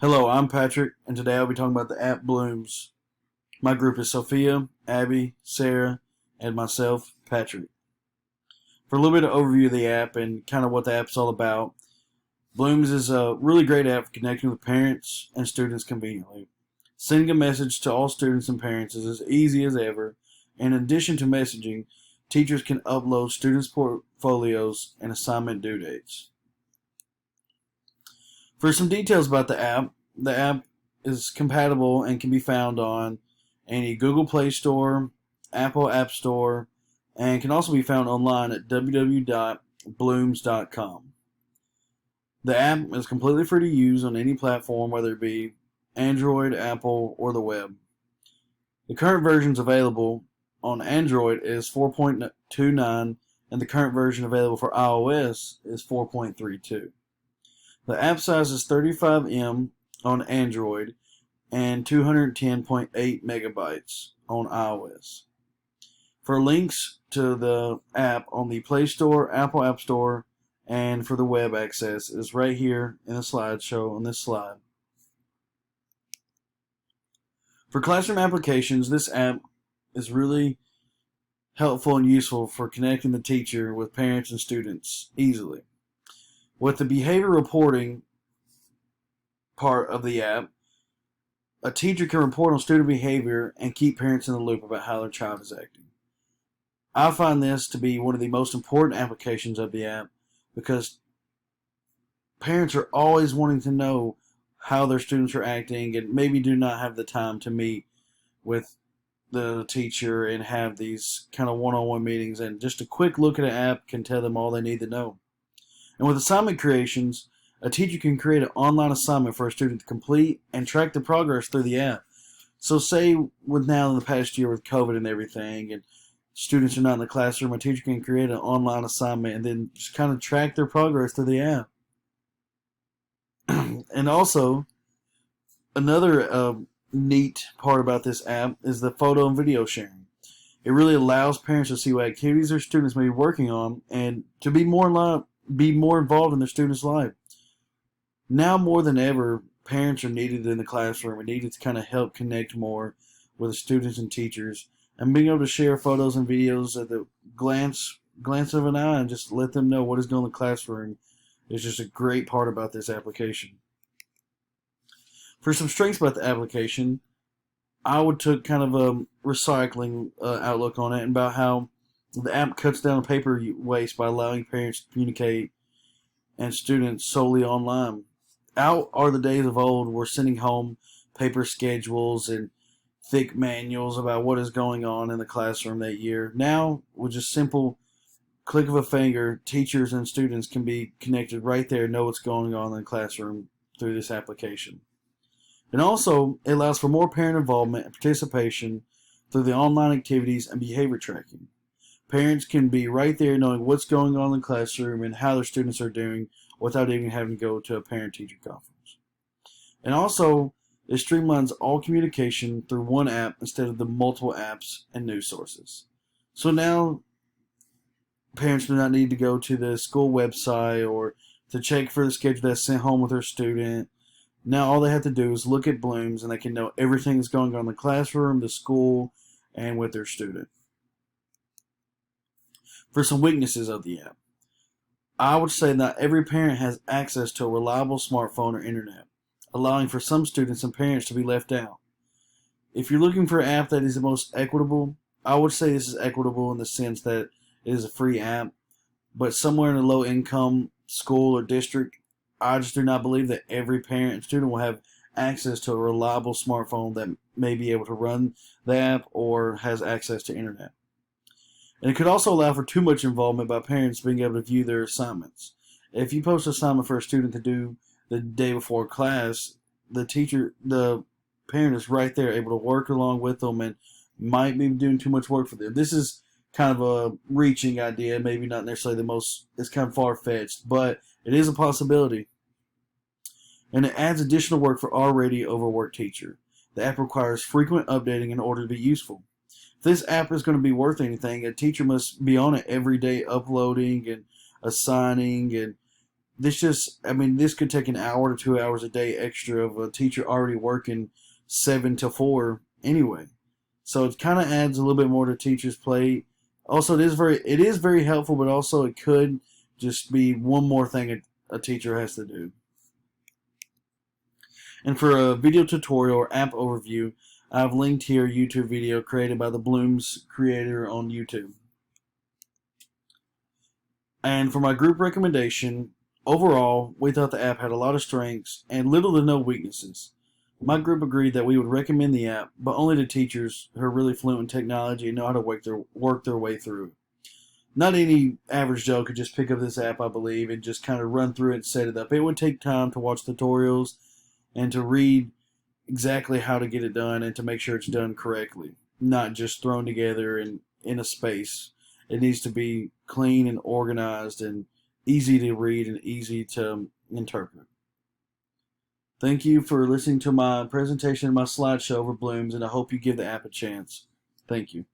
Hello, I'm Patrick, and today I'll be talking about the app Bloomz. My group is Sophia, Abby, Sarah, and myself, Patrick. For a little bit of overview of the app and kind of what the app's all about, Bloomz is a really great app for connecting with parents and students conveniently. Sending a message to all students and parents is as easy as ever, and in addition to messaging, teachers can upload students' portfolios and assignment due dates. For some details about the app is compatible and can be found on any Google Play Store, Apple App Store, and can also be found online at www.bloomz.com. The app is completely free to use on any platform, whether it be Android, Apple, or the web. The current versions available on Android is 4.29, and the current version available for iOS is 4.32. The app size is 35 MB on Android and 210.8 megabytes on iOS. For links to the app on the Play Store, Apple App Store, and for the web access is right here in the slideshow on this slide. For classroom applications, this app is really helpful and useful for connecting the teacher with parents and students easily. With the behavior reporting part of the app, a teacher can report on student behavior and keep parents in the loop about how their child is acting. I find this to be one of the most important applications of the app because parents are always wanting to know how their students are acting and maybe do not have the time to meet with the teacher and have these kind of one-on-one meetings, and just a quick look at an app can tell them all they need to know. And with assignment creations, a teacher can create an online assignment for a student to complete and track the progress through the app. So say with now in the past year with COVID and everything, and students are not in the classroom, a teacher can create an online assignment and then just kind of track their progress through the app. And also, another neat part about this app is the photo and video sharing. It really allows parents to see what activities their students may be working on and to be more involved in their students' life. Now more than ever, parents are needed in the classroom and needed to kind of help connect more with the students and teachers, and being able to share photos and videos at the glance of an eye and just let them know what is going on in the classroom is just a great part about this application. For some strengths about the application, I would take kind of a recycling outlook on it, and about how the app cuts down paper waste by allowing parents to communicate and students solely online. Out are the days of old where sending home paper schedules and thick manuals about what is going on in the classroom that year. Now, with just simple click of a finger, teachers and students can be connected right there and know what's going on in the classroom through this application. And also, it allows for more parent involvement and participation through the online activities and behavior tracking. Parents can be right there knowing what's going on in the classroom and how their students are doing without even having to go to a parent-teacher conference. And also, it streamlines all communication through one app instead of the multiple apps and news sources. So now, parents do not need to go to the school website or to check for the schedule that's sent home with their student. Now all they have to do is look at Bloomz and they can know everything that's going on in the classroom, the school, and with their student. For some weaknesses of the app, I would say not every parent has access to a reliable smartphone or internet, allowing for some students and parents to be left out. If you're looking for an app that is the most equitable, I would say this is equitable in the sense that it is a free app, but somewhere in a low-income school or district, I just do not believe that every parent and student will have access to a reliable smartphone that may be able to run the app or has access to internet. And it could also allow for too much involvement by parents being able to view their assignments. If you post an assignment for a student to do the day before class, the parent is right there able to work along with them and might be doing too much work for them. This is kind of a reaching idea, maybe not necessarily it's kind of far-fetched, but it is a possibility. And it adds additional work for already overworked teacher. The app requires frequent updating in order to be useful. If this app is going to be worth anything, a teacher must be on it every day, uploading and assigning and this could take an hour to 2 hours a day extra of a teacher already working 7 to 4 anyway. So it kind of adds a little bit more to teachers' plate. Also, it is very helpful, but also it could just be one more thing a teacher has to do. And for a video tutorial or app overview, I've linked here a YouTube video created by the Bloomz creator on YouTube. And for my group recommendation, overall, we thought the app had a lot of strengths and little to no weaknesses. My group agreed that we would recommend the app, but only to teachers who are really fluent in technology and know how to work their way through it. Not any average Joe could just pick up this app, I believe, and just kind of run through it and set it up. It would take time to watch tutorials and to read exactly how to get it done and to make sure it's done correctly, not just thrown together in a space. It needs to be clean and organized and easy to read and easy to interpret. Thank you for listening to my presentation and my slideshow over Bloomz, and I hope you give the app a chance. Thank you.